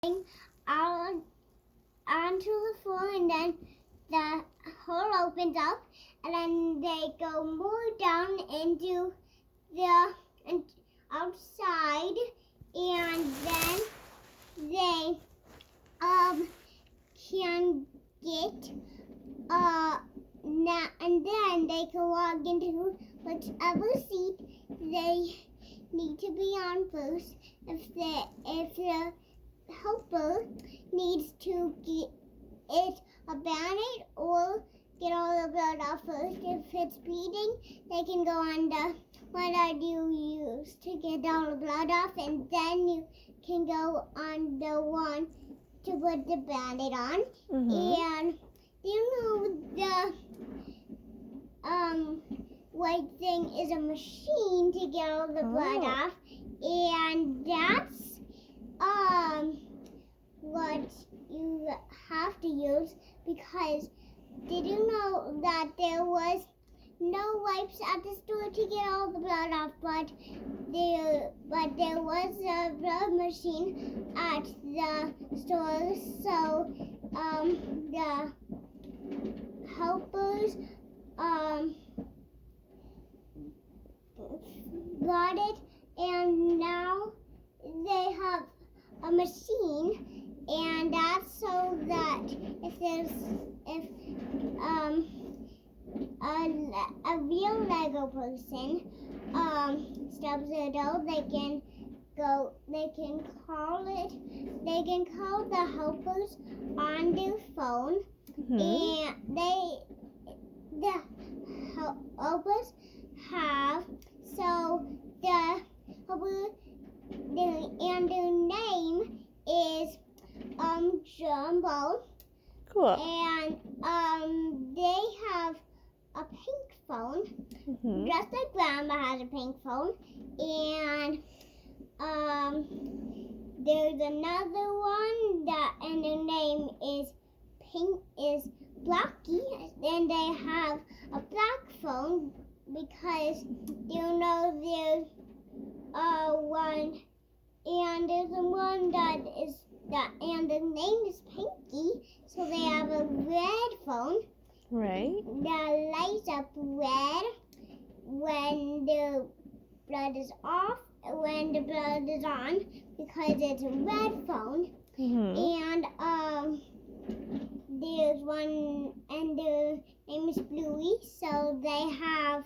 out onto the floor, and then the hole opens up, and then they go more down into the outside, and then they can get and then they can walk into whichever seat they need to be on first. If the helper needs to get it a band-aid or get all the blood off first, if it's bleeding, they can go on the one that you use to get all the blood off, and then you can go on the one to put the band-aid on. And the white thing is a machine to get all the blood off, and that's what you have to use, because did you know that there was no wipes at the store to get all the blood off, but there was a blood machine at the store, so the helpers got it, and now they have a machine, and that's so that if a real Lego person stubs their toe, they can call the helpers on their phone, and the helpers have, so the helper, and their name is Jumbo. Cool. And they have a pink phone, just like Grandma has a pink phone. And there's another one and their name is Blocky, and they have a black phone, because there's one, and there's a one and the name is Pinky, so they have a red phone. Right. That lights up red when the blood is off, when the blood is on, because it's a red phone. And there's one, and their name is Bluey, so they have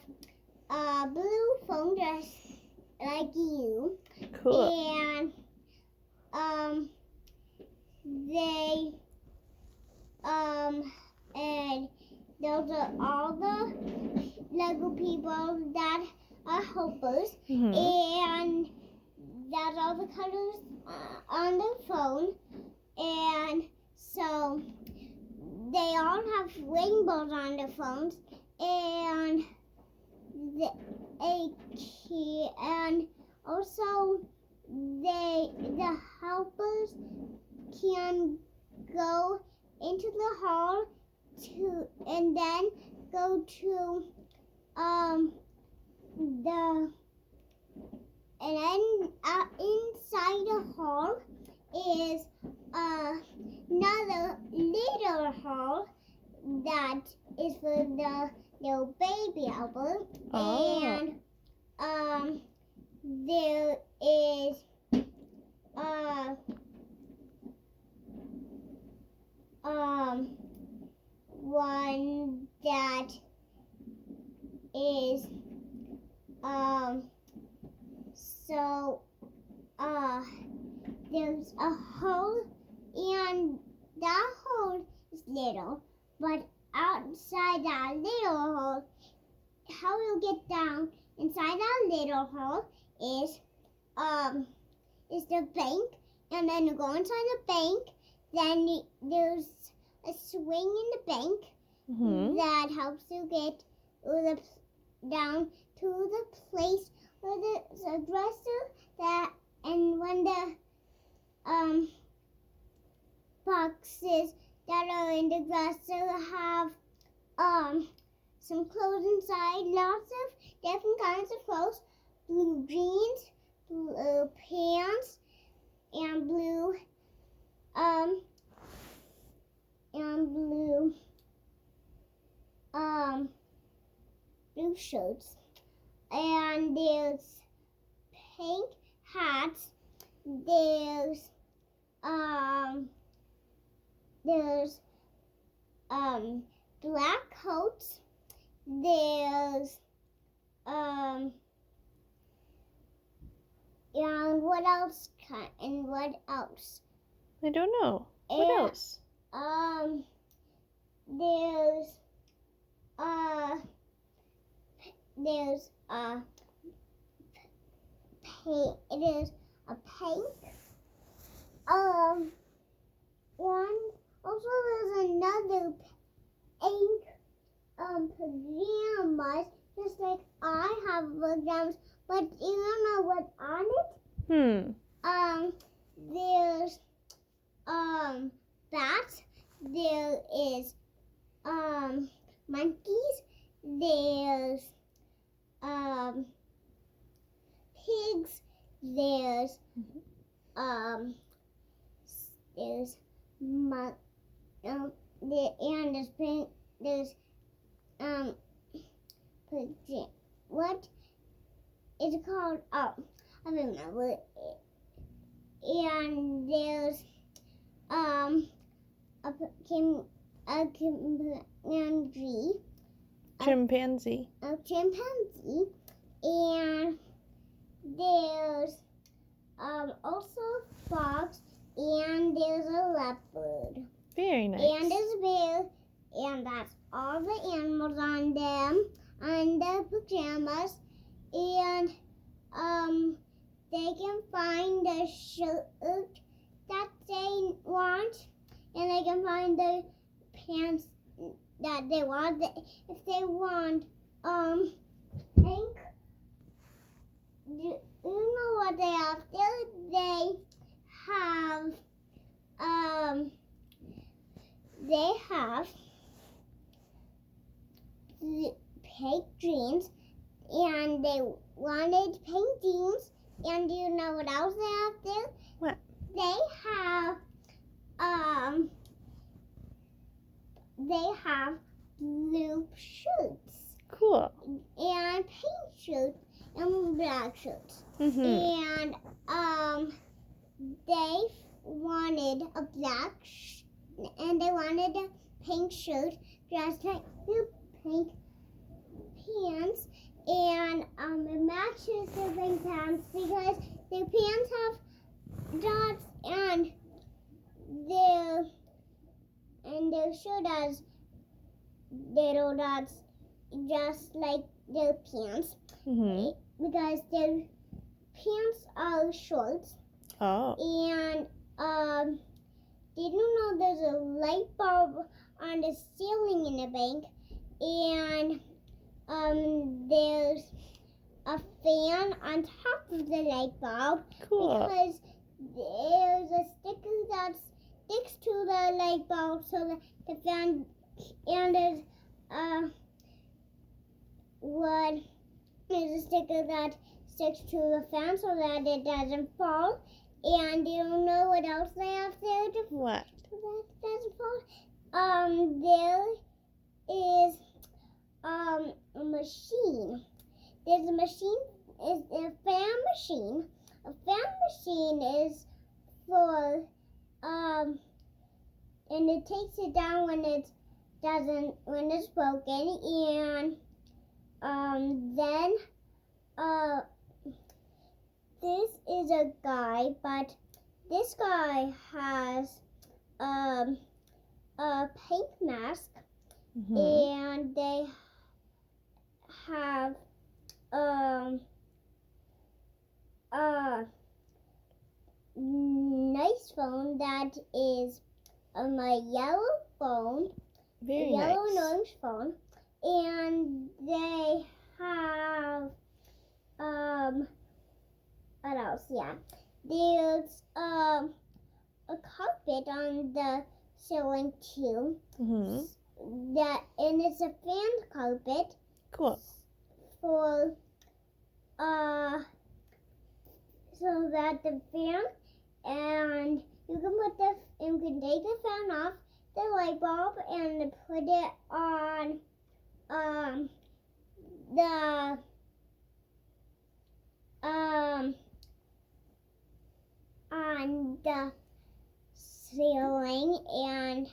a blue phone just like you. Cool. And they and those are all the Lego people that are helpers, and that's all the colors on the phone, and so they all have rainbows on their phones, and also the helpers can go into the hall and then go to inside the hall is another little hall that is for the little baby helper. And there is one that is there's a hole, and that hole is little, but outside that little hole, how you get down inside that little hole is the bank, and then you go inside the bank, then there's a swing in the bank that helps you get down to the place where there's a dresser that, and when the boxes that are in the dresser have some clothes inside, lots of different kinds of clothes, blue jeans, blue pants, and blue blue shirts, and there's pink hats. There's there's black coats. There's and what else? And what else? I don't know. What And, else? There's there's paint. It is a pink. And also there's another pink pajamas, just like I have pajamas. But you don't know what's on it? There's bats. There is monkeys. There's pigs. There's and there's what is it called? Oh, I don't know. And there's Chimpanzee. a chimpanzee, and there's also a fox, and there's a leopard, Very nice. and there's a bear, and that's all the animals on them, on the pajamas, and they can find the shirt that they want, and they can find the pants that they want. If they want pink, you know what they have there? They have pink jeans, and they wanted pink jeans. And do you know what else they have there? What? They have blue shirts Cool. and pink shirts and black shirts. Mhm. And they wanted a black and they wanted a pink shirt just like the pink pants, and it matches the pink pants because the pants have dots and their shirt has little dots just like their pants, Mhm. because their pants are shorts. Oh. And did you know there's a light bulb on the ceiling in the bank, and there's a fan on top of the light bulb, Cool. because there's a sticker that sticks to the light bulb so that the fan, and there's there's a sticker that sticks to the fan so that it doesn't fall. And you don't know what else they have there to What? so that it doesn't fall? There is a machine. There's a machine. Is a fan machine. A fan machine is for and it takes it down when it doesn't, when it's broken, and then this is a guy, but this guy has a pink mask, Mhm. and they have a nice phone that is a yellow phone, Very yellow and nice. orange phone, and they have what else? Yeah, there's a carpet on the ceiling too. Mhm. And it's a fan carpet Cool. for so that the fan, and you can take the fan off the light bulb and put it on the on the ceiling and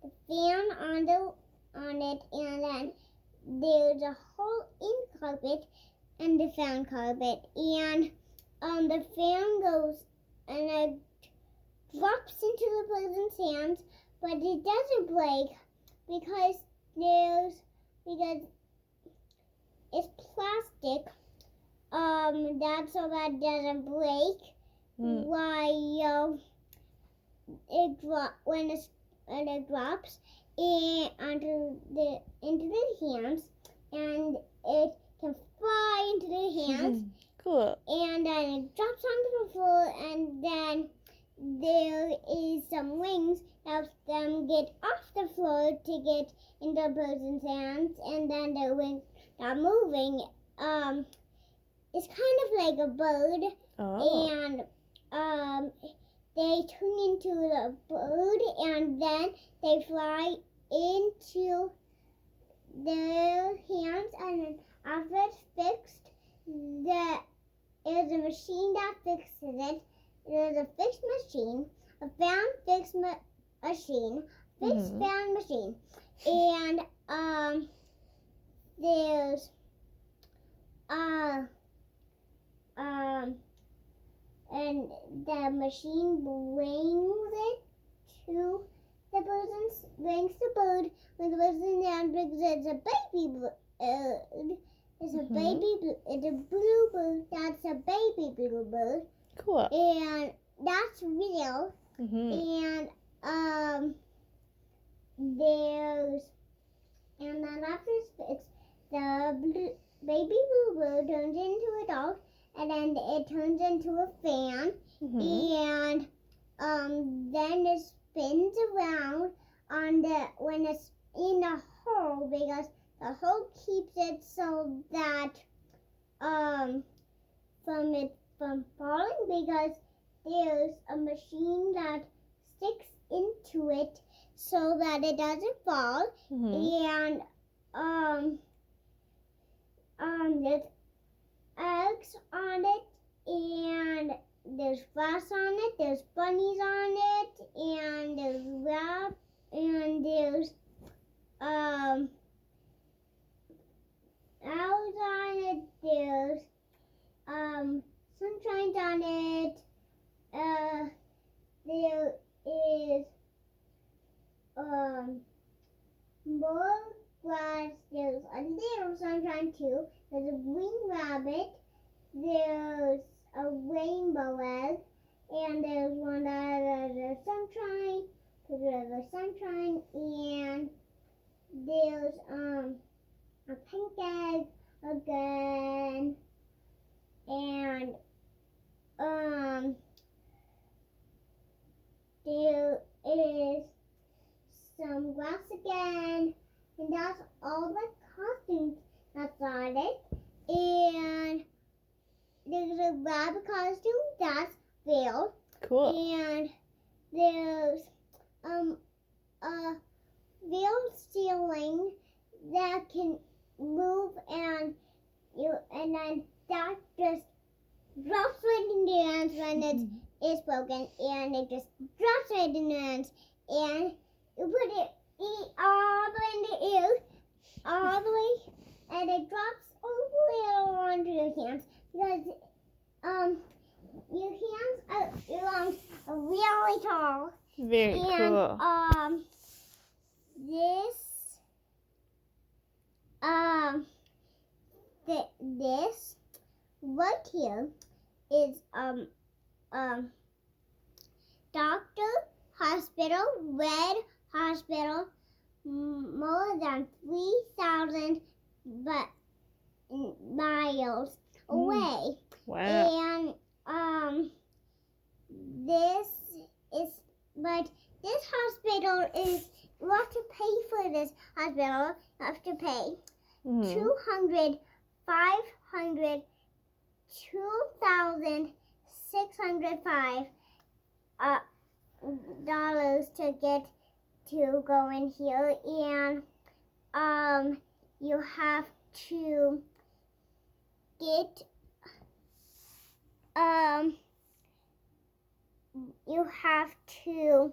the fan on it, and then there's a hole in carpet and the fan carpet, and the fan goes and it drops into the person's hands, but it doesn't break because it's plastic. That's so that it doesn't break. While when it drops into the hands, and it can fly into the hands. Cool. And then it drops onto the floor, and then there is some wings that help them get off the floor to get into the person's hands, and then the wings are moving. It's kind of like a bird, and they turn into the bird, and then they fly into their hands, and then after it's fixed, there's a machine that fixes it. There's a fixed machine, a fan fixed machine, fixed fan machine, and there's and the machine brings it to the person's, brings the bird. When the person down brings it's a baby bird. It's a baby, it's a blue bird. That's a baby blue bird. Cool. And that's real. And and then after it's fixed, the baby blue bird turns into a dog, and then it turns into a fan, and then it spins around when it's in a hole, because the hole keeps it so that from falling, because there's a machine that sticks into it so that it doesn't fall, and there's eggs on it, and there's grass on it, there's bunnies on it, and there's rabbits, and there's owls on it, there's sunshine on it, there is more grass, there's a little sunshine too, there's a green rabbit, there's a rainbow egg, and there's one that has sunshine, and there's a pink egg again, and there is some grass again, and that's all the costumes that's on it. And there's a rabbit costume that's veiled. Cool. And there's a veiled ceiling that can move, and then that just drops right in the hands when it is broken, and it just drops right in the hands, and you put it all the way in the air, all the way, and it drops all the way onto your hands, because your your arms are really tall. Very cool. This right here is doctor, hospital, red hospital, more than 3,000 miles away. Wow. And this hospital is, you have to pay for this hospital. You have to pay 200, 500, 2,605 dollars to get to go in here, and you have to get you have to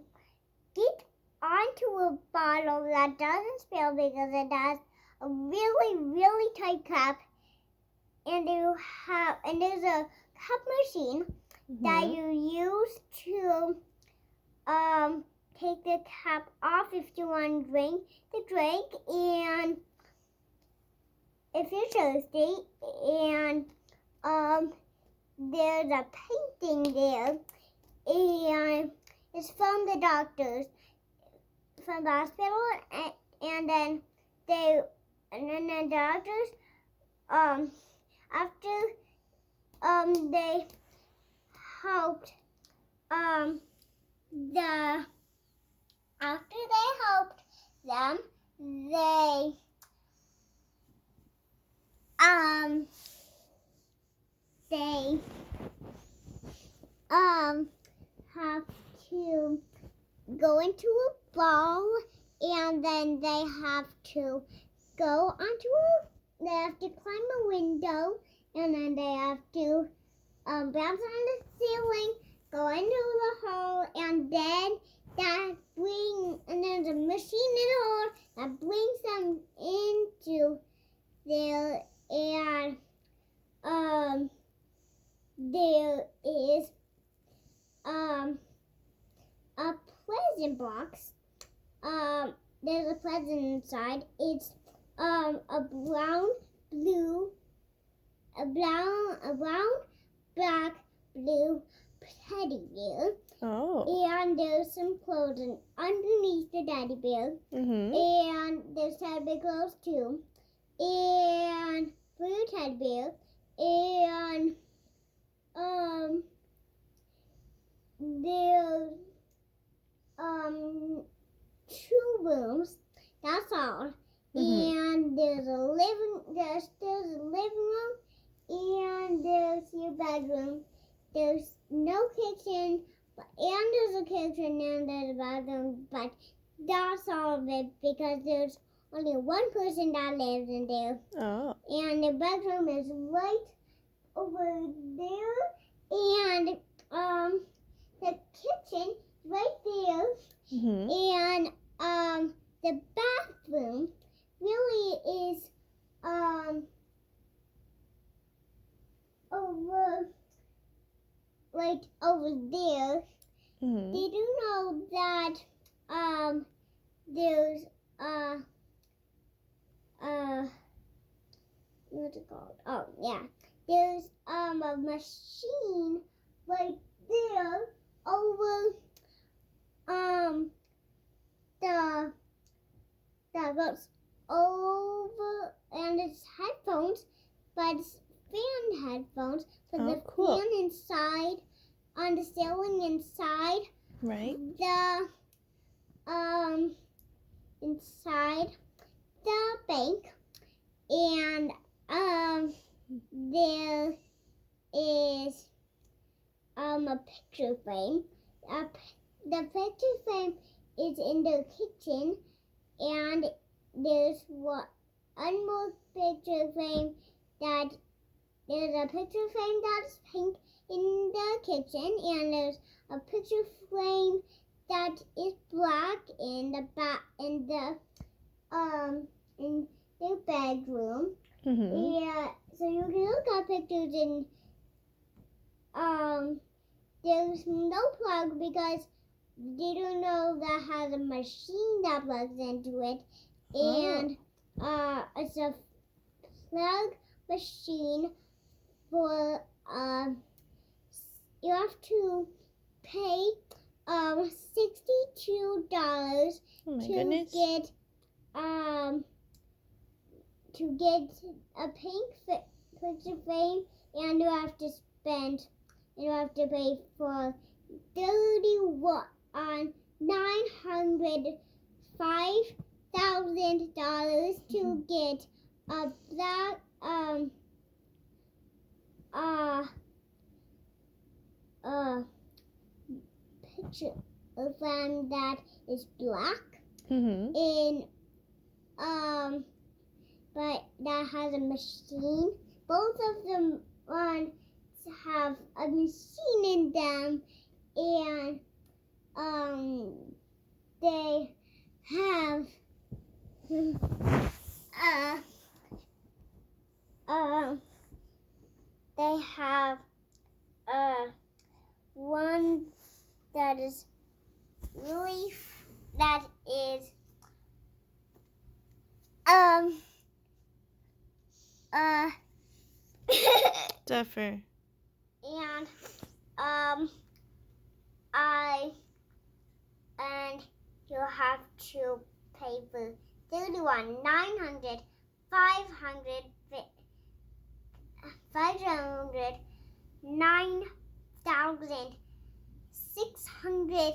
get onto a bottle that doesn't spill because it has a really, really tight cap, and there's a cup machine that you use to take the cap off if you want to drink the drink, and if you're thirsty, and there's a painting there, and it's from the doctors from the hospital, and then the doctors after they helped them, they have to go into a ball, and then they have to they have to climb a window, and then they have to bounce on the ceiling, go into the hole, and then there's a machine in the hole that brings them into there, and there is a present box. There's a present inside. It's a brown, black, blue teddy bear. Oh. And there's some clothes underneath the teddy bear. And there's teddy bear clothes too. And blue teddy bear. And there's 2 rooms. That's all. And there's a living room, and there's your bedroom. There's no kitchen, and there's a kitchen, and there's a bathroom, but that's all of it because there's only one person that lives in there. Oh. And the bedroom is right over there, and the kitchen is right there, and the bathroom really is over there. They do know that there's what's it called? Oh yeah, there's a machine right there over that goes over, and it's headphones, but it's fan headphones. So the fan inside on the ceiling inside. Right. The inside the bank, and there is a picture frame. The picture frame is in the kitchen, and there's one more picture frame there's a picture frame that's pink in the kitchen, and there's a picture frame that is black in the bedroom. Yeah, so you can look at pictures, and there's no plug because they don't know that has a machine that plugs into it, and it's a plug machine for you have to pay $62 to get a pink picture frame, and you have to pay for $905,000 to get a black picture of them that is black, but that has a machine. Both of them have a machine in them, and they have they have one that is really that is Zephyr. and you have to pay for 31 900 500 9,600